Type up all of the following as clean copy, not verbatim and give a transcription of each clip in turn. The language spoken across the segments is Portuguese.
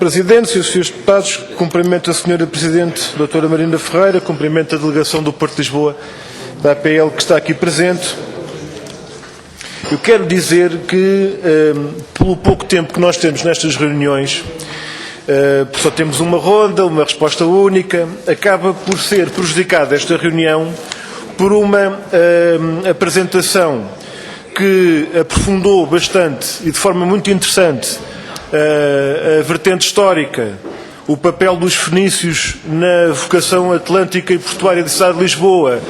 Presidente, Srs. Deputados, cumprimento a Sra. Presidente, Dra. Marina Ferreira, cumprimento a delegação do Porto de Lisboa da APL que está aqui presente. Eu quero dizer que, pelo pouco tempo que nós temos nestas reuniões, só temos uma ronda, uma resposta única, acaba por ser prejudicada esta reunião por uma apresentação que aprofundou bastante e de forma muito interessante a vertente histórica, o papel dos fenícios na vocação atlântica e portuária da cidade de Lisboa.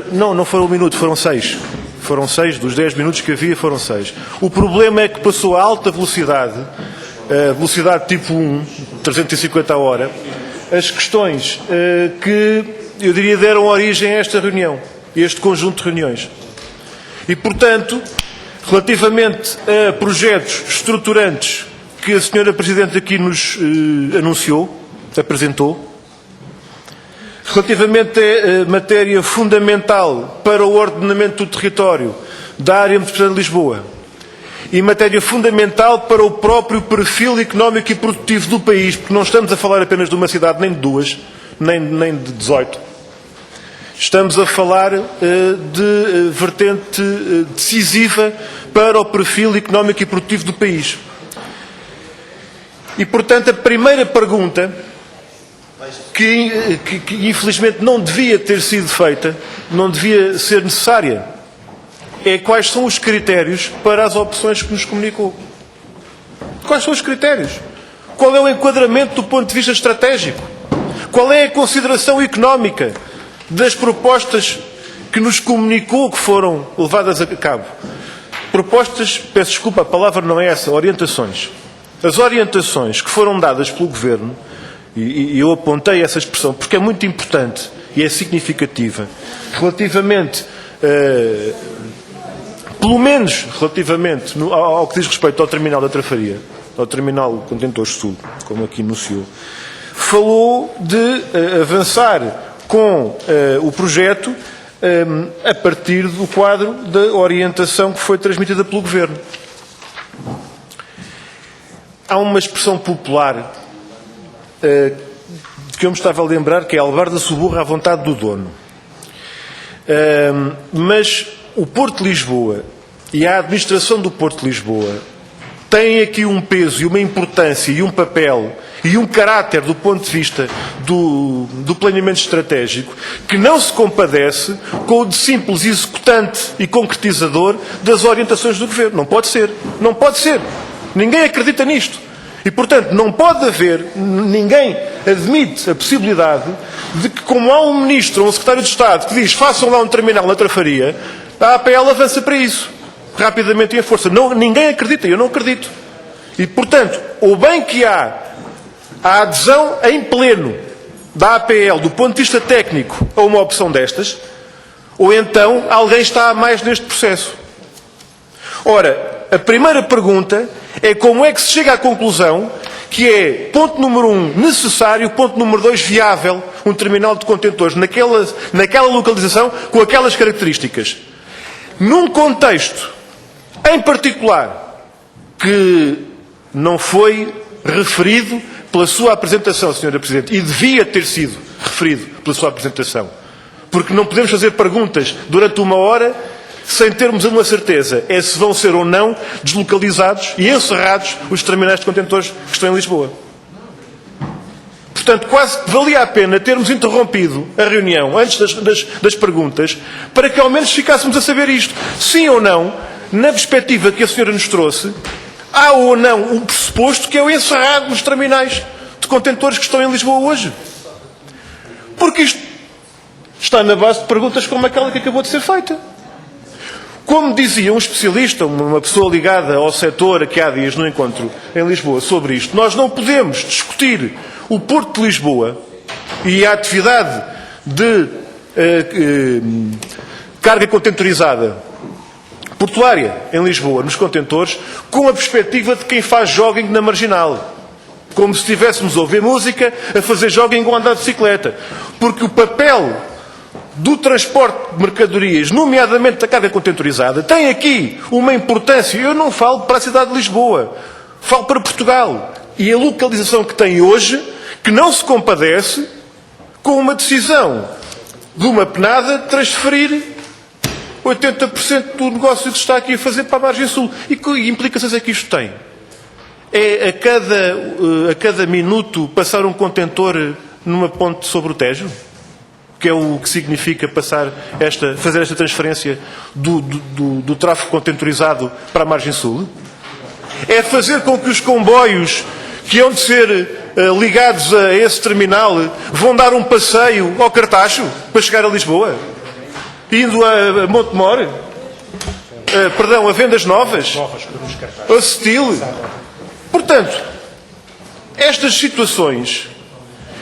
Não foram 1 minuto, foram 6. Foram 6, dos 10 minutos que havia foram 6. O problema é que passou a alta velocidade, velocidade tipo 1, 350 a hora, as questões que, eu diria, deram origem a esta reunião, a este conjunto de reuniões. E, portanto, relativamente a projetos estruturantes que a Sra. Presidente aqui nos apresentou, relativamente a matéria fundamental para o ordenamento do território da área metropolitana de Lisboa e matéria fundamental para o próprio perfil económico e produtivo do país, porque não estamos a falar apenas de uma cidade, nem de duas, nem de 18. Estamos a falar de vertente decisiva para o perfil económico e produtivo do país. E, portanto, a primeira pergunta, que infelizmente não devia ter sido feita, não devia ser necessária, é quais são os critérios para as opções que nos comunicou. Quais são os critérios? Qual é o enquadramento do ponto de vista estratégico? Qual é a consideração económica das propostas que nos comunicou que foram levadas a cabo? Propostas, peço desculpa, a palavra não é essa, orientações. As orientações que foram dadas pelo Governo, e eu apontei essa expressão porque é muito importante e é significativa, relativamente, pelo menos relativamente ao que diz respeito ao terminal da Trafaria, ao terminal Contentores Sul, como aqui anunciou, falou de avançar com o projeto a partir do quadro da orientação que foi transmitida pelo Governo. Há uma expressão popular de que eu me estava a lembrar, que é albarda suburra à vontade do dono. Mas o Porto de Lisboa e a administração do Porto de Lisboa têm aqui um peso e uma importância e um papel e um caráter do ponto de vista do planeamento estratégico que não se compadece com o de simples executante e concretizador das orientações do Governo. Não pode ser. Não pode ser. Ninguém acredita nisto. E, portanto, não pode haver, ninguém admite a possibilidade de que, como há um Ministro ou um Secretário de Estado que diz façam lá um terminal na Trafaria, a APL avança para isso, rapidamente e em força. Não, ninguém acredita, eu não acredito. E, portanto, ou bem que há a adesão em pleno da APL, do ponto de vista técnico, a uma opção destas, ou então alguém está a mais neste processo. Ora, a primeira pergunta é como é que se chega à conclusão que é, ponto número 1, necessário, ponto número 2, viável, um terminal de contentores naquela localização, com aquelas características. Num contexto, em particular, que não foi referido pela sua apresentação, Sra. Presidente, e devia ter sido referido pela sua apresentação, porque não podemos fazer perguntas durante 1 hora sem termos uma certeza é se vão ser ou não deslocalizados e encerrados os terminais de contentores que estão em Lisboa. Portanto, quase que valia a pena termos interrompido a reunião antes das perguntas para que ao menos ficássemos a saber isto. Sim ou não, na perspectiva que a senhora nos trouxe, há ou não um pressuposto que é o encerrado nos terminais de contentores que estão em Lisboa hoje. Porque isto está na base de perguntas como aquela que acabou de ser feita. Como dizia um especialista, uma pessoa ligada ao setor aqui há dias no encontro em Lisboa sobre isto, nós não podemos discutir o Porto de Lisboa e a atividade de carga contentorizada portuária em Lisboa, nos contentores, com a perspectiva de quem faz jogging na Marginal. Como se estivéssemos a ouvir música, a fazer jogging ou a andar de bicicleta. Porque o papel do transporte de mercadorias, nomeadamente da carga contentorizada, tem aqui uma importância. Eu não falo para a cidade de Lisboa, falo para Portugal. e a localização que tem hoje, que não se compadece com uma decisão de uma penada de transferir 80% do negócio que se está aqui a fazer para a margem sul. E que implicações é que isto tem? É a cada minuto passar um contentor numa ponte sobre o Tejo? Que é o que significa fazer esta transferência do tráfego contentorizado para a margem sul? É fazer com que os comboios que hão de ser ligados a esse terminal vão dar um passeio ao Cartacho para chegar a Lisboa? Indo a Montemor? A Vendas Novas? A Setil? Portanto, estas situações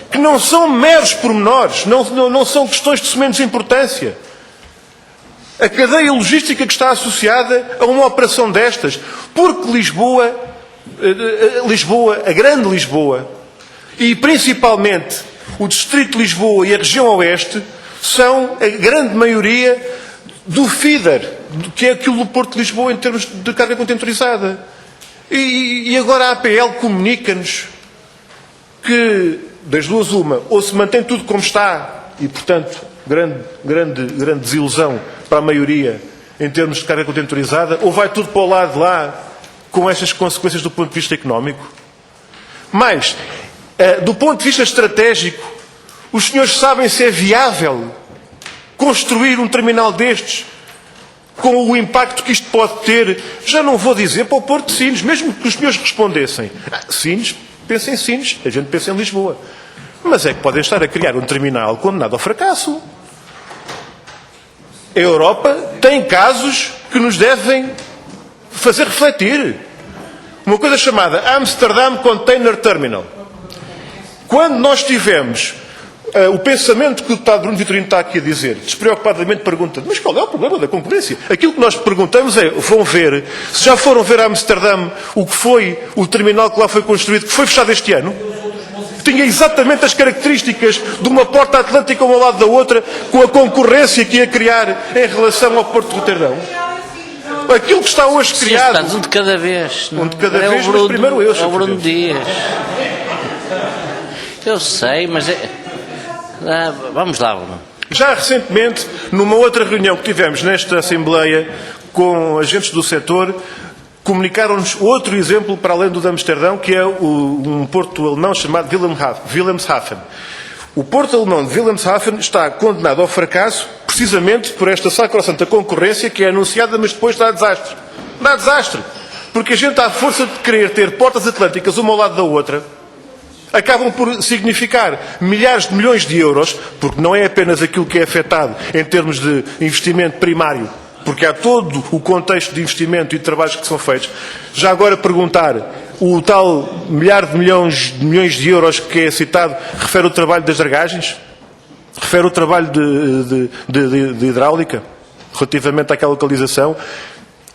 que não são meros pormenores, não são questões de menos importância. A cadeia logística que está associada a uma operação destas, porque Lisboa, a grande Lisboa, e principalmente o Distrito de Lisboa e a região Oeste, são a grande maioria do feeder, que é aquilo do Porto de Lisboa em termos de carga contentorizada. E agora a APL comunica-nos que, das duas uma, ou se mantém tudo como está, e portanto, grande desilusão para a maioria em termos de carga contentorizada, ou vai tudo para o lado de lá, com estas consequências do ponto de vista económico. Mas, do ponto de vista estratégico, os senhores sabem se é viável construir um terminal destes, com o impacto que isto pode ter, já não vou dizer para o Porto de Sines, mesmo que os senhores respondessem. Sines, pensa em Sines, a gente pensa em Lisboa. Mas é que podem estar a criar um terminal condenado ao fracasso. A Europa tem casos que nos devem fazer refletir. Uma coisa chamada Amsterdam Container Terminal. Quando nós tivemos o pensamento que o deputado Bruno Vitorino está aqui a dizer, despreocupadamente pergunta, mas qual é o problema da concorrência? Aquilo que nós perguntamos é, vão ver, se já foram ver a Amsterdam o que foi o terminal que lá foi construído, que foi fechado este ano? Tinha exatamente as características de uma porta atlântica uma ao lado da outra, com a concorrência que ia criar em relação ao Porto de Roterdão. Aquilo que está hoje criado... Um de cada vez. Um de cada vez, mas primeiro eu, é o Bruno Dias. Eu sei, mas... vamos lá, Bruno. Já recentemente, numa outra reunião que tivemos nesta Assembleia com agentes do setor, comunicaram-nos outro exemplo para além do de Amsterdão, que é um porto alemão chamado Wilhelmshaven. O porto alemão de Wilhelmshaven está condenado ao fracasso precisamente por esta sacrossanta concorrência que é anunciada, mas depois dá desastre. Dá desastre. Porque a gente, à força de querer ter portas atlânticas uma ao lado da outra, acabam por significar milhares de milhões de euros, porque não é apenas aquilo que é afetado em termos de investimento primário, porque há todo o contexto de investimento e de trabalhos que são feitos. Já agora perguntar, o tal milhar de milhões de euros que é citado, refere o trabalho das dragagens? Refere o trabalho de hidráulica, relativamente àquela localização?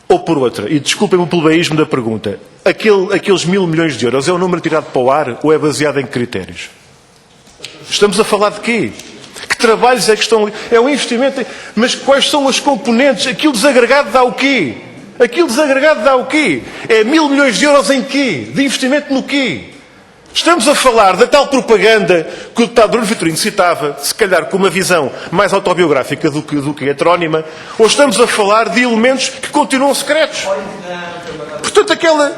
Ou por outra, e desculpem-me o plebeísmo da pergunta, aqueles 1.000 milhões de euros é um número tirado para o ar ou é baseado em critérios? Estamos a falar de quê? Que trabalhos é que estão... É um investimento... Mas quais são as componentes? Aquilo desagregado dá o quê? Aquilo desagregado dá o quê? É 1.000 milhões de euros em quê? De investimento no quê? Estamos a falar da tal propaganda que o deputado Bruno Vitorino citava, se calhar com uma visão mais autobiográfica do que heterónima, ou estamos a falar de elementos que continuam secretos? Portanto, aquela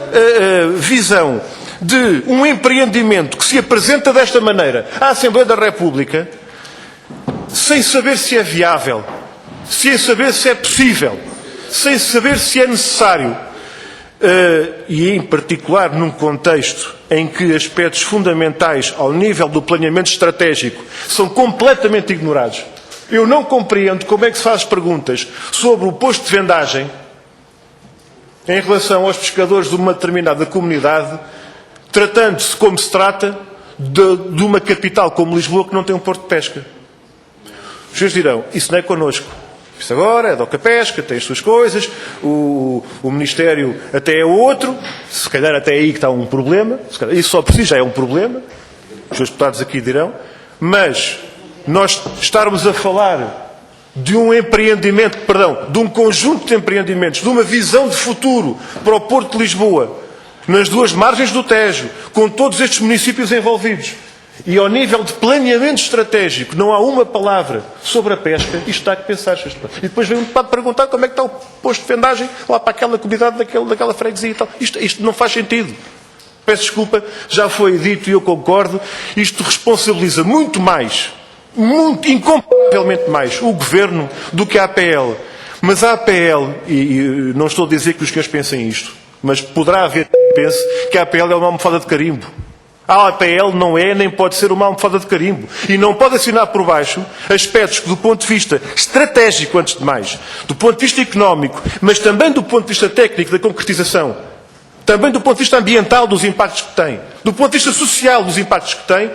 visão de um empreendimento que se apresenta desta maneira à Assembleia da República, sem saber se é viável, sem saber se é possível, sem saber se é necessário, e em particular num contexto em que aspectos fundamentais ao nível do planeamento estratégico são completamente ignorados. Eu não compreendo como é que se faz perguntas sobre o posto de vendagem em relação aos pescadores de uma determinada comunidade, tratando-se como se trata de uma capital como Lisboa que não tem um porto de pesca. Os senhores dirão, isso não é connosco. Isso agora é da Ocapesca, tem as suas coisas, o Ministério até é outro, se calhar até aí que está um problema, isso só por si já é um problema, os seus deputados aqui dirão, mas nós estarmos a falar de um empreendimento, de um conjunto de empreendimentos, de uma visão de futuro para o Porto de Lisboa, nas duas margens do Tejo, com todos estes municípios envolvidos. E ao nível de planeamento estratégico, não há uma palavra sobre a pesca, isto está a pensar. E depois vem um deputado perguntar como é que está o posto de vendagem lá para aquela comunidade daquela freguesia e tal. Isto não faz sentido. Peço desculpa, já foi dito e eu concordo, isto responsabiliza muito mais, muito incomparavelmente mais, o Governo do que a APL. Mas a APL, e não estou a dizer que os senhores pensem isto, mas poderá haver quem pense que a APL é uma almofada de carimbo. A APL não é nem pode ser uma almofada de carimbo. E não pode assinar por baixo aspectos que, do ponto de vista estratégico, antes de mais, do ponto de vista económico, mas também do ponto de vista técnico da concretização, também do ponto de vista ambiental dos impactos que tem, do ponto de vista social dos impactos que tem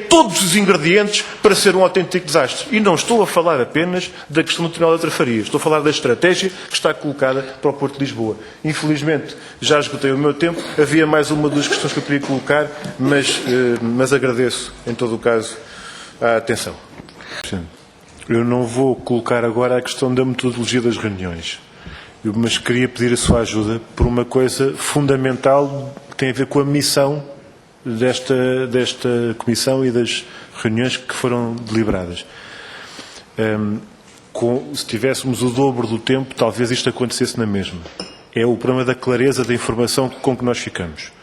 todos os ingredientes para ser um autêntico desastre. E não estou a falar apenas da questão do Terminal da Trafaria. Estou a falar da estratégia que está colocada para o Porto de Lisboa. Infelizmente, já esgotei o meu tempo. Havia mais uma das questões que eu queria colocar, mas agradeço, em todo o caso, a atenção. Eu não vou colocar agora a questão da metodologia das reuniões, mas queria pedir a sua ajuda por uma coisa fundamental que tem a ver com a missão desta comissão e das reuniões que foram deliberadas. Se tivéssemos o dobro do tempo, talvez isto acontecesse na mesma. É o problema da clareza da informação com que nós ficamos.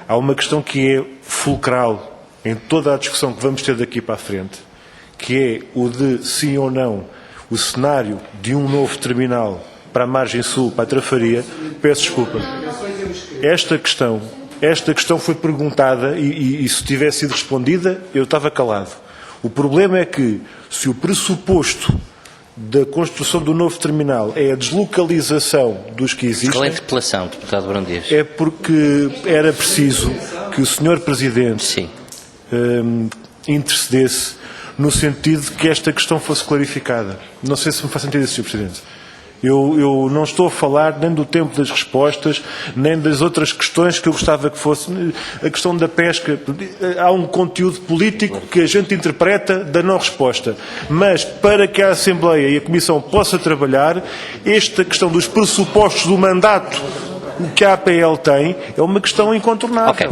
Há uma questão que é fulcral em toda a discussão que vamos ter daqui para a frente, que é o de sim ou não o cenário de um novo terminal para a margem sul, para a Trafaria. Peço desculpa. Esta questão foi perguntada e se tivesse sido respondida, eu estava calado. O problema é que, se o pressuposto da construção do novo terminal é a deslocalização dos que existem... Qual é a interpelação, deputado Brão Dias? É porque era preciso que o Sr. Presidente intercedesse no sentido de que esta questão fosse clarificada. Não sei se me faz sentido isso, Sr. Presidente. Eu não estou a falar nem do tempo das respostas, nem das outras questões que eu gostava que fosse. A questão da pesca, há um conteúdo político que a gente interpreta da não resposta. Mas para que a Assembleia e a Comissão possam trabalhar, esta questão dos pressupostos do mandato que a APL tem é uma questão incontornável. Okay.